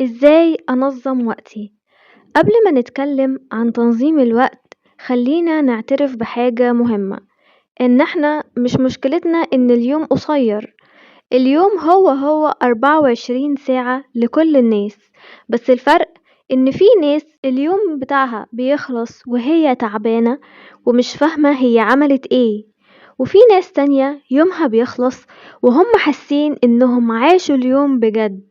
إزاي أنظم وقتي؟ قبل ما نتكلم عن تنظيم الوقت خلينا نعترف بحاجة مهمة، إن احنا مش مشكلتنا إن اليوم قصير. اليوم هو 24 ساعة لكل الناس، بس الفرق إن في ناس اليوم بتاعها بيخلص وهي تعبانة ومش فاهمة هي عملت ايه، وفي ناس تانية يومها بيخلص وهم حاسين إنهم عاشوا اليوم بجد.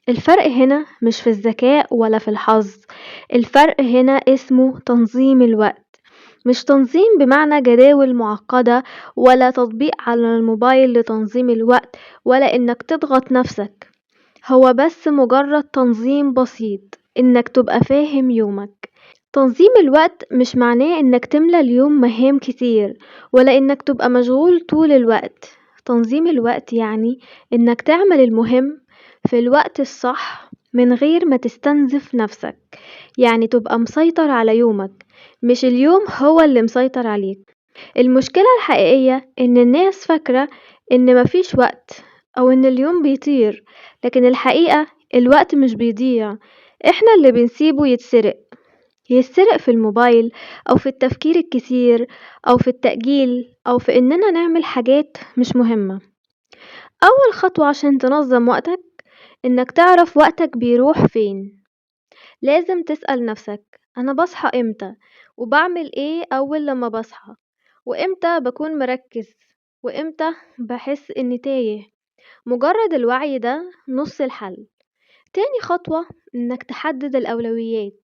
الفرق هنا مش في الذكاء ولا في الحظ، الفرق هنا اسمه تنظيم الوقت. مش تنظيم بمعنى جداول معقدة، ولا تطبيق على الموبايل لتنظيم الوقت، ولا انك تضغط نفسك. هو بس مجرد تنظيم بسيط، انك تبقى فاهم يومك. تنظيم الوقت مش معناه انك تملى اليوم مهام كتير، ولا انك تبقى مشغول طول الوقت. تنظيم الوقت يعني انك تعمل المهم في الوقت الصح من غير ما تستنزف نفسك، يعني تبقى مسيطر على يومك، مش اليوم هو اللي مسيطر عليك. المشكلة الحقيقية ان الناس فاكرة ان مفيش وقت، او ان اليوم بيطير، لكن الحقيقة الوقت مش بيضيع، احنا اللي بنسيبه يتسرق في الموبايل، أو في التفكير الكتير، أو في التأجيل، أو في إننا نعمل حاجات مش مهمة. أول خطوة عشان تنظم وقتك إنك تعرف وقتك بيروح فين. لازم تسأل نفسك، أنا بصحى إمتى؟ وبعمل إيه أول لما بصحى؟ وإمتى بكون مركز؟ وإمتى بحس إني تايه؟ مجرد الوعي ده نص الحل. تاني خطوة إنك تحدد الأولويات،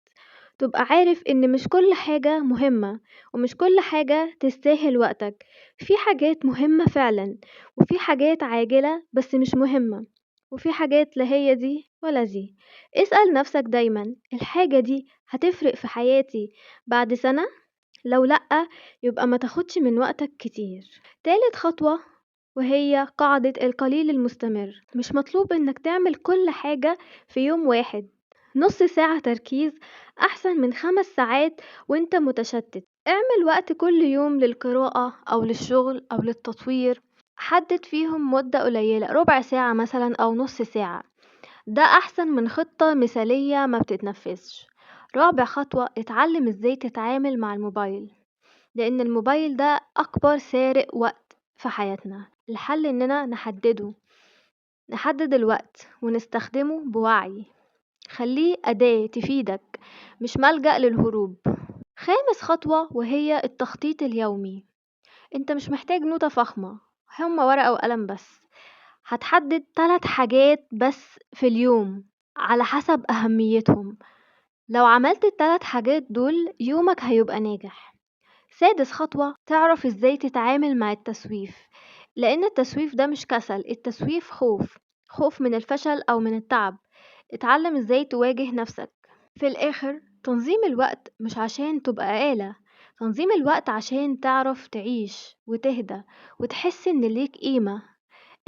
تبقى عارف ان مش كل حاجة مهمة، ومش كل حاجة تستاهل وقتك. في حاجات مهمة فعلا، وفي حاجات عاجلة بس مش مهمة، وفي حاجات لا هي دي ولا دي. اسأل نفسك دايما، الحاجة دي هتفرق في حياتي بعد سنة؟ لو لأ، يبقى ما تاخدش من وقتك كتير. تالت خطوة وهي قاعدة القليل المستمر. مش مطلوب انك تعمل كل حاجة في يوم واحد. نص ساعة تركيز أحسن من 5 ساعات وانت متشتت. اعمل وقت كل يوم للقراءة أو للشغل أو للتطوير، حدد فيهم مدة قليلة، ربع ساعة مثلا أو نص ساعة. ده أحسن من خطة مثالية ما بتتنفذش. رابع خطوة، اتعلم ازاي تتعامل مع الموبايل، لأن الموبايل ده أكبر سارق وقت في حياتنا. الحل إننا نحدد الوقت ونستخدمه بوعي. خليه أداة تفيدك، مش ملجأ للهروب. خامس خطوة وهي التخطيط اليومي. انت مش محتاج نوتة فخمة، هما ورقة وقلم بس. هتحدد 3 حاجات بس في اليوم على حسب أهميتهم. لو عملت ال3 حاجات دول يومك هيبقى ناجح. سادس خطوة، تعرف ازاي تتعامل مع التسويف، لأن التسويف ده مش كسل، التسويف خوف من الفشل أو من التعب. اتعلم ازاي تواجه نفسك. في الآخر، تنظيم الوقت مش عشان تبقى آلة، تنظيم الوقت عشان تعرف تعيش وتهدى وتحس ان ليك قيمة.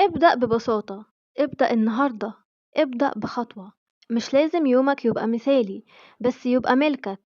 ابدأ ببساطة، ابدأ النهاردة، ابدأ بخطوة. مش لازم يومك يبقى مثالي، بس يبقى ملكك.